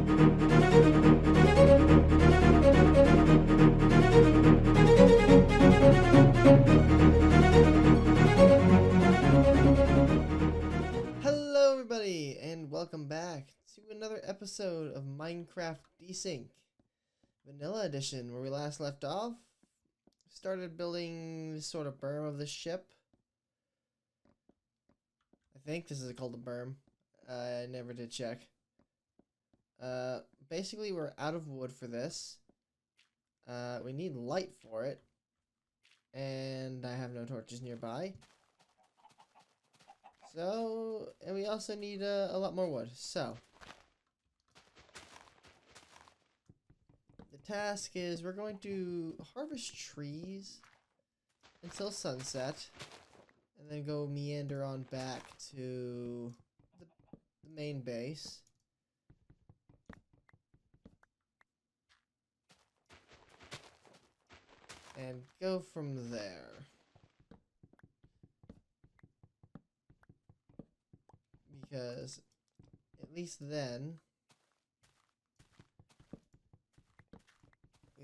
Hello everybody, and welcome back to another episode of Minecraft Desynced Vanilla Edition, where we last left off. Started building this sort of berm of the ship. I think this is called a berm. I never did check. Basically we're out of wood for this. We need light for it. And I have no torches nearby. So, and we also need a lot more wood. So, the task is we're going to harvest trees until sunset, and then go meander on back to the main base. And go from there. Because at least then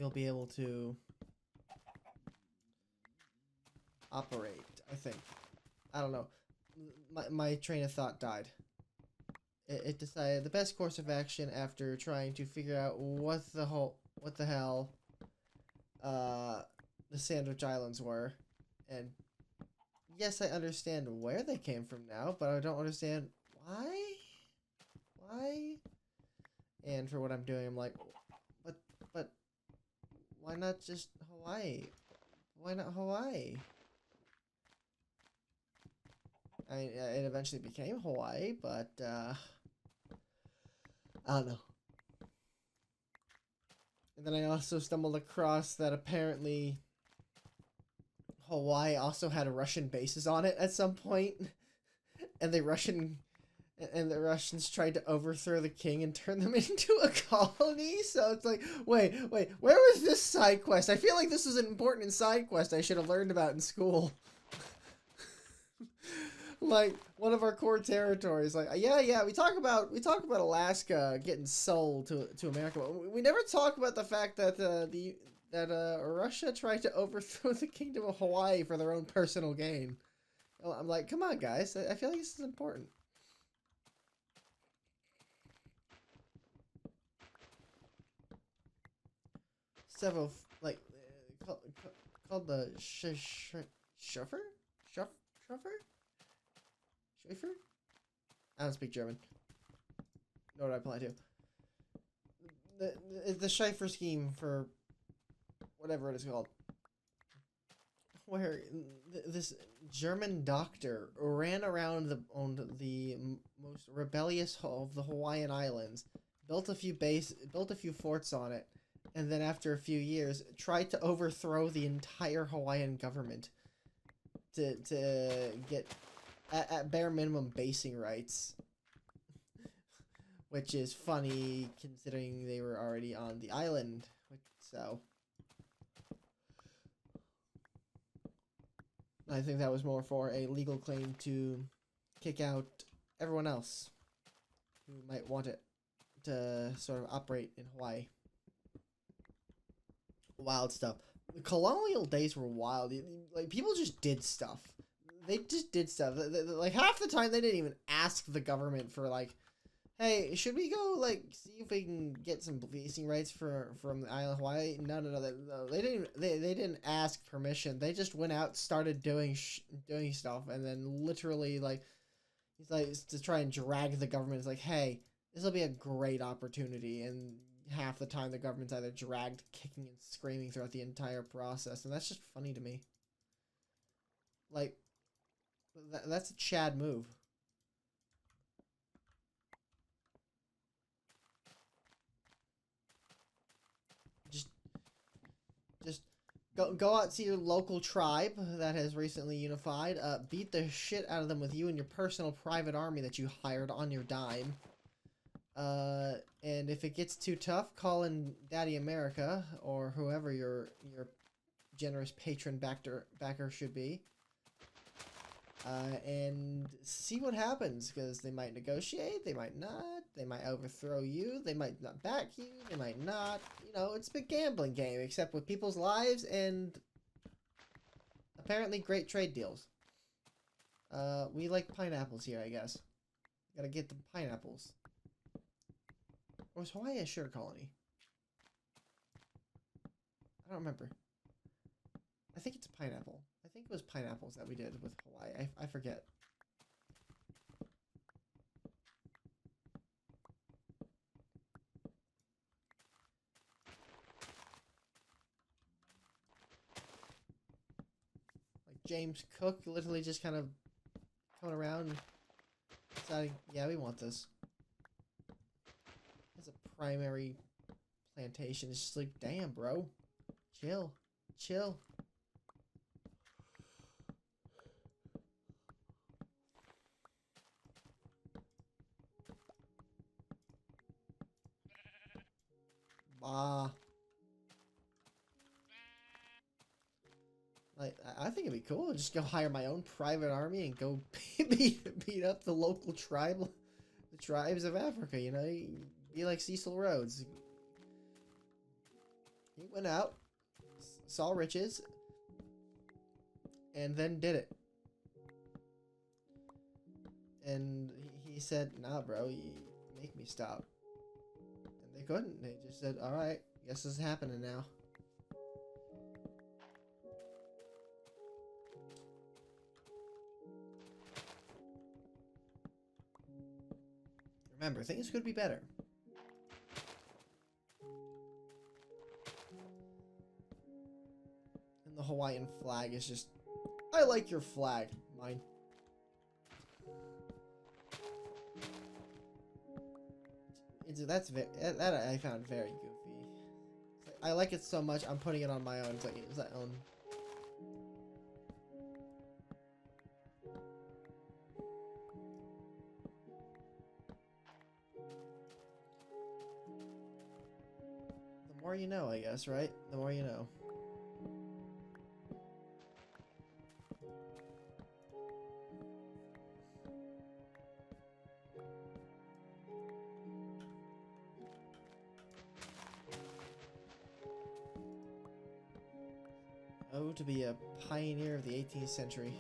we'll be able to operate, I think. I don't know. My train of thought died. It decided the best course of action after trying to figure out what the hell the Sandwich Islands were. And yes, I understand where they came from now, but I don't understand why? And for what I'm doing, I'm like, but why not just Hawaii? Why not Hawaii? I mean, it eventually became Hawaii, but, I don't know. And then I also stumbled across that apparently Hawaii also had Russian bases on it at some point. And the Russians tried to overthrow the king and turn them into a colony. So it's like, wait, where was this side quest? I feel like this was an important side quest I should have learned about in school. Like one of our core territories. Like, yeah, we talk about Alaska getting sold to America. But we never talk about the fact that Russia tried to overthrow the kingdom of Hawaii for their own personal gain. I'm like, come on, guys. I feel like this is important. Several, like, called the Schuffer? I don't speak German. Nor do I apply to. The Schiffer scheme for whatever it is called. Where this German doctor ran around the most rebellious of the Hawaiian Islands, built a few forts on it, and then after a few years tried to overthrow the entire Hawaiian government to get at bare minimum basing rights, which is funny considering they were already on the island. So I think that was more for a legal claim to kick out everyone else who might want it to sort of operate in Hawaii. Wild stuff. The colonial days were wild. Like, people just did stuff. They just did stuff. Like, half the time they didn't even ask the government for, like, hey, should we go, like, see if we can get some basing rights from the island of Hawaii? No. They didn't ask permission. They just went out, started doing stuff, and then literally, like, he's like, to try and drag the government. It's like, hey, this will be a great opportunity. And half the time the government's either dragged, kicking and screaming throughout the entire process. And that's just funny to me. Like, that's a Chad move. Just go out to your local tribe that has recently unified. Beat the shit out of them with you and your personal private army that you hired on your dime. And if it gets too tough, call in Daddy America or whoever your generous patron backer should be. and see what happens, because they might negotiate, they might not, they might overthrow you, they might not back you, they might not. You know, it's a big gambling game, except with people's lives and apparently great trade deals. We like pineapples here, I guess. Gotta get the pineapples. Or was Hawaii a sugar colony? I don't remember. I think it's pineapple. I think it was pineapples that we did with Hawaii. I forget. Like James Cook literally just kind of coming around and deciding, yeah, we want this. As a primary plantation, it's just like, damn, bro. Chill. Chill. Bah. Like, I think it'd be cool. Just go hire my own private army and go beat up the local tribe, the tribes of Africa. You know, be like Cecil Rhodes. He went out, saw riches, and then did it. And he said, "Nah, bro, you make me stop." And they couldn't. They just said, "All right, guess this is happening now." Remember, things could be better. And the Hawaiian flag is just, I like your flag. Mine. That I found very goofy. It's like, I like it so much, I'm putting it on my own. It's like, it's my own. The more you know, I guess, right? The more you know. Oh, to be a pioneer of the 18th century.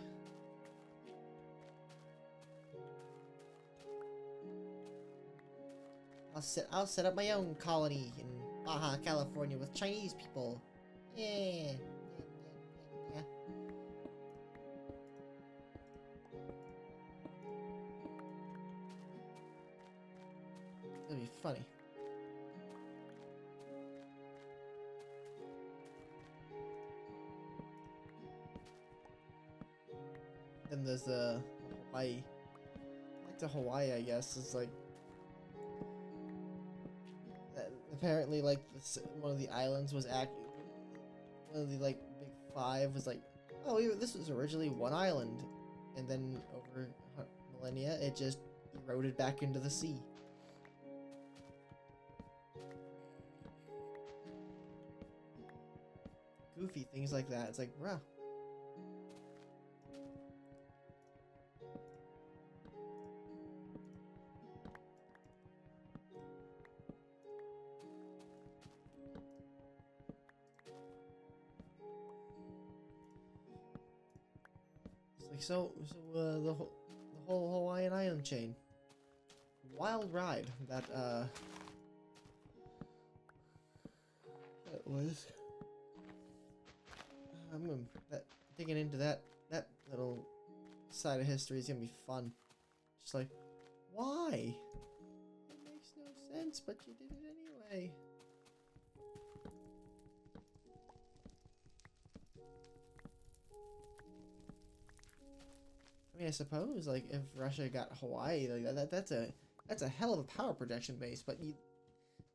I'll set up my own colony in Baja California with Chinese people. Yeah. Yeah. That'd be funny. Then there's the Hawaii. Back to Hawaii, I guess. It's like apparently, like one of the islands was one of the like big five was like, oh, this was originally one island, and then over millennia, it just eroded back into the sea. Goofy things like that. It's like, bruh. The whole Hawaiian island chain. Wild ride that was. Digging into that little side of history is gonna be fun. Just like, why? It makes no sense, but you did it anyway. I mean, I suppose, like, if Russia got Hawaii, like that's a hell of a power projection base. But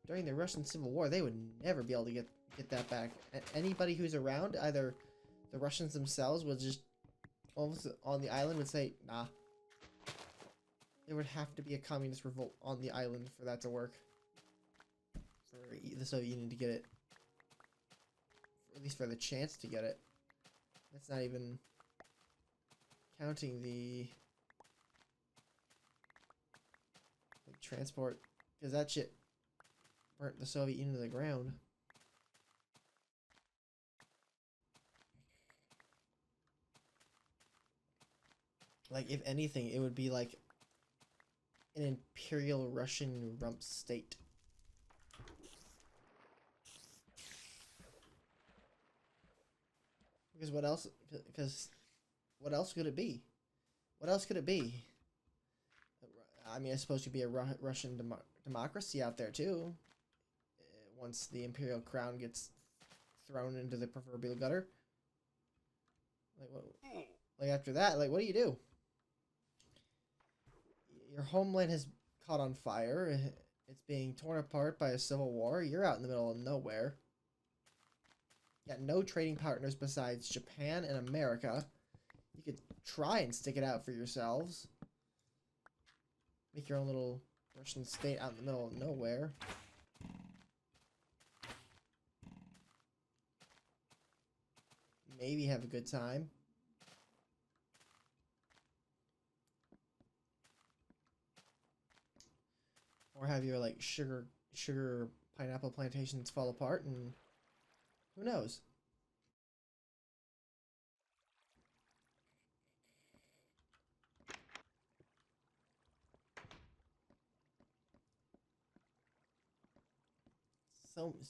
during the Russian Civil War, they would never be able to get that back. Anybody who's around, either the Russians themselves would just almost on the island would say, nah. There would have to be a communist revolt on the island for that to work. For the Soviet Union to get it, at least for the chance to get it. That's not even. counting the transport, because that shit burnt the Soviet Union to the ground. Like, if anything, it would be like an Imperial Russian rump state. Because what else? Because what else could it be? What else could it be? I mean, I suppose you'd be a Russian democracy out there too. Once the imperial crown gets thrown into the proverbial gutter. Like what? Like after that, like what do you do? Your homeland has caught on fire. It's being torn apart by a civil war. You're out in the middle of nowhere. You got no trading partners besides Japan and America. You could try and stick it out for yourselves. Make your own little Russian state out in the middle of nowhere. Maybe have a good time. Or have your like sugar pineapple plantations fall apart, and who knows?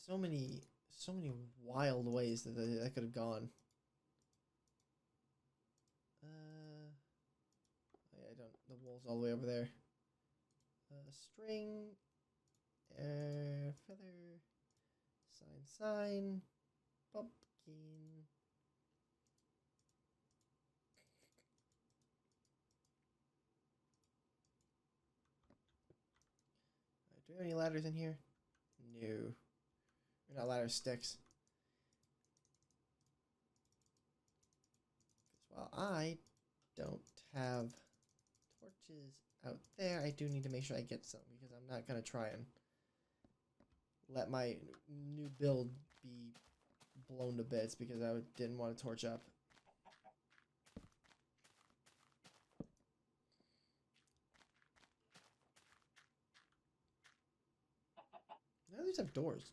So many wild ways that could have gone. I don't. The wool's all the way over there. String, feather, sign, pumpkin. Do we have any ladders in here? No. We're not ladder sticks. While I don't have torches out there, I do need to make sure I get some, because I'm not going to try and let my new build be blown to bits because I didn't want to torch up. None of these have doors.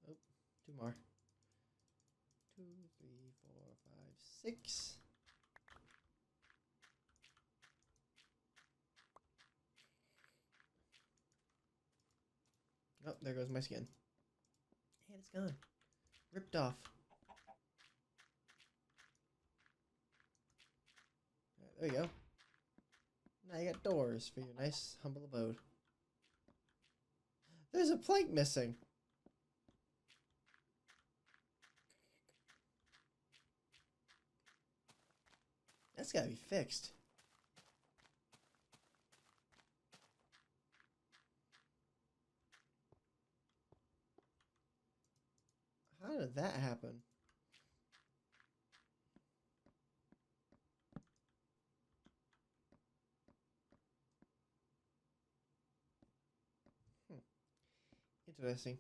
Oh, two more. 2, 3, 4, 5, 6. Oh, there goes my skin. And it's gone. Ripped off. Right, there you go. Now you got doors for your nice, humble abode. There's a plank missing. That's gotta be fixed. How did that happen? Interesting.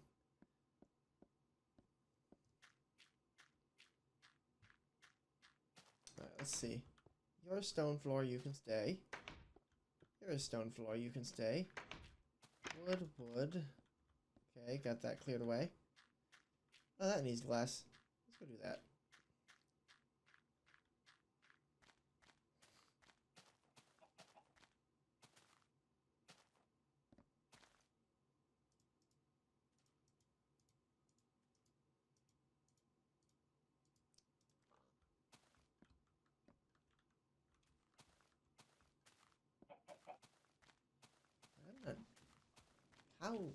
Alright, let's see. Your stone floor, you can stay. Your stone floor, you can stay. Wood. Okay, got that cleared away. Oh, that needs glass. Let's go do that. I don't know how.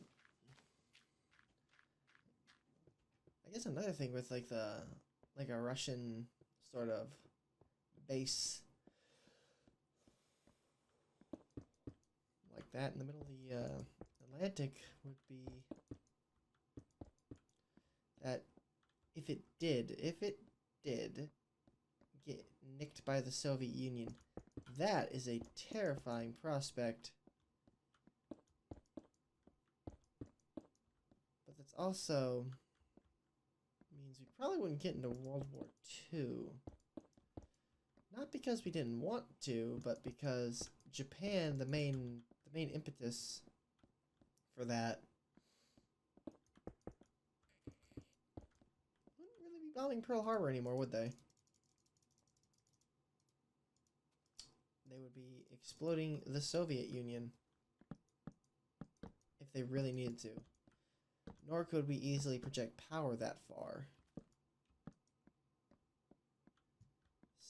I guess another thing with like a Russian sort of base like that in the middle of the Atlantic would be that if it did get nicked by the Soviet Union, that is a terrifying prospect. But that's also means we probably wouldn't get into World War II. Not because we didn't want to, but because Japan, the main impetus for that, wouldn't really be bombing Pearl Harbor anymore, would they? They would be exploding the Soviet Union if they really needed to. Nor could we easily project power that far.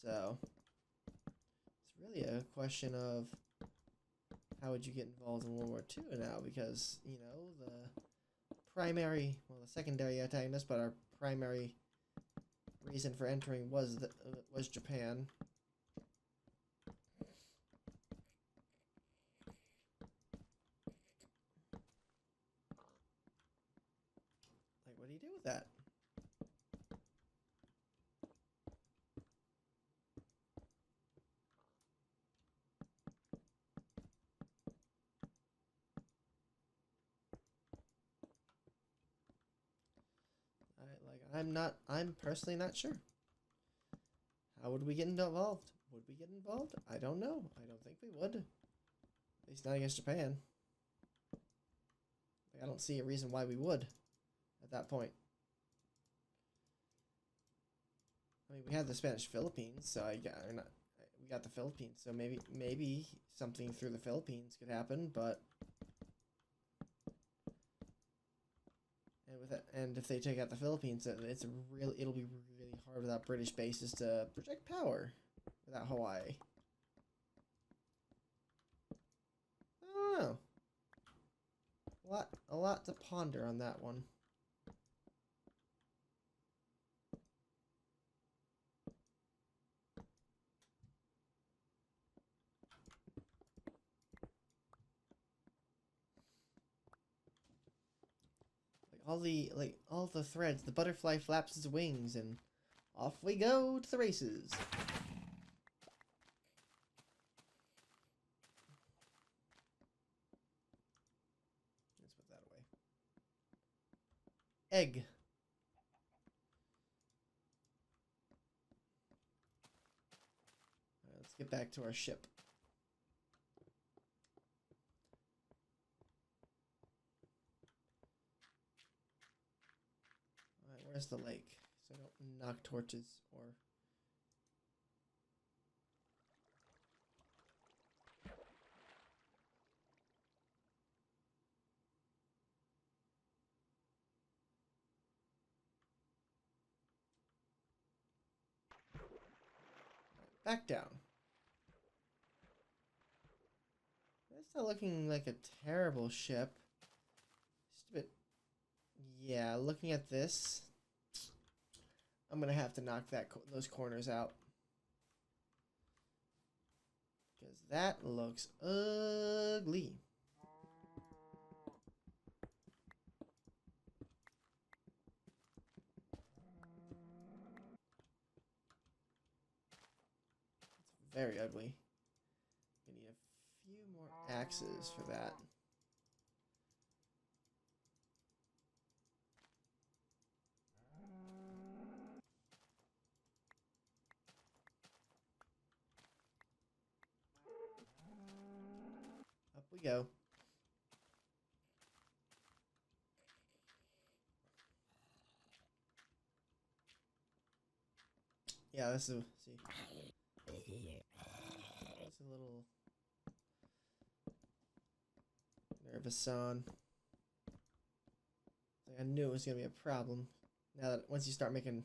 So, it's really a question of how would you get involved in World War II now? Because, you know, the secondary antagonist, but our primary reason for entering was Japan. Like, what do you do with that? I'm personally not sure. How would we get involved? Would we get involved? I don't know. I don't think we would. At least not against Japan. Like, I don't see a reason why we would at that point. I mean, we had the Spanish Philippines, so we got the Philippines, so maybe something through the Philippines could happen, but and if they take out the Philippines, it'll be really hard without British bases to project power without Hawaii. I don't know. A lot to ponder on that one. All the threads, the butterfly flaps its wings, and off we go to the races. Let's put that away. Egg. All right, let's get back to our ship. Alright, where's the lake? So I don't knock torches or... Back down. That's not looking like a terrible ship. Just a bit... Yeah, looking at this, I'm gonna have to knock those corners out. Because that looks ugly. It's very ugly. We need a few more axes for that. Up we go. Yeah, this is see. It's a little nervous on. I knew it was gonna be a problem. Now that once you start making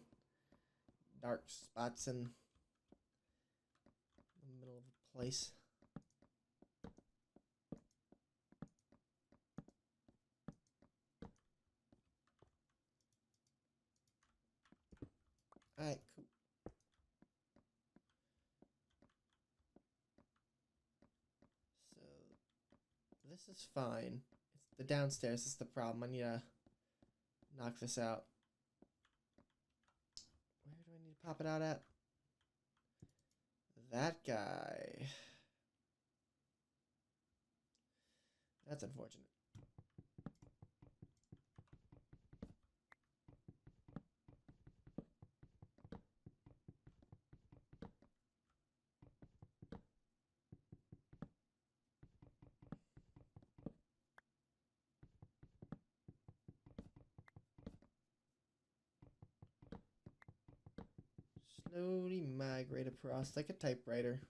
dark spots in the middle of the place. Alright, cool. So this is fine. It's the downstairs is the problem. I need to knock this out. pop it out at? That guy. That's unfortunate. Slowly migrate across like a typewriter.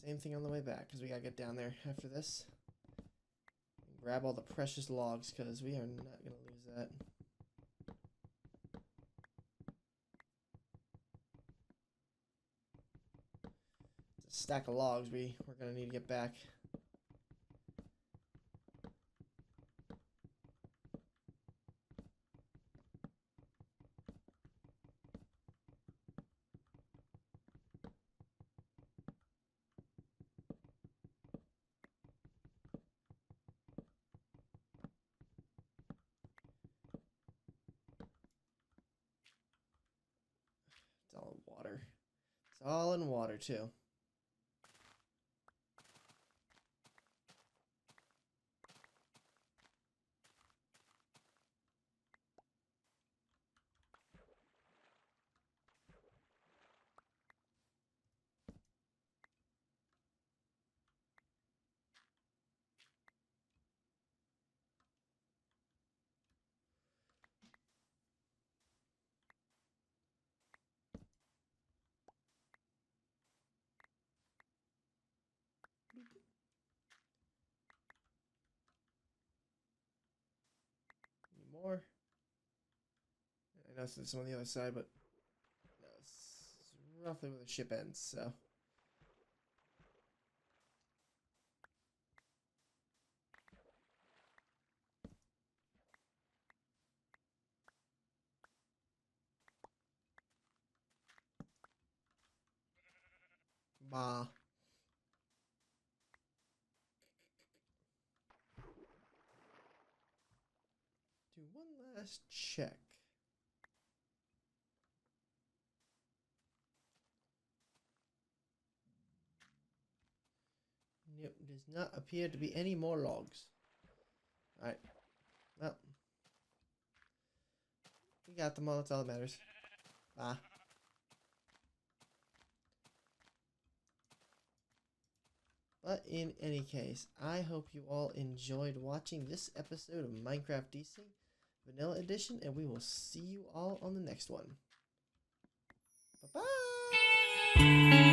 Same thing on the way back, because we gotta get down there after this. And grab all the precious logs, because we are not gonna lose that. It's a stack of logs we're gonna need to get back. It's all in water. It's all in water, too. Any more? I know there's some on the other side, but no, it's roughly where the ship ends, so. Bah. Do one last check. Nope, does not appear to be any more logs. Alright. Well. We got them all, that's all that matters. Bye. But in any case, I hope you all enjoyed watching this episode of Minecraft Desynced Vanilla Edition, and we will see you all on the next one. Bye-bye!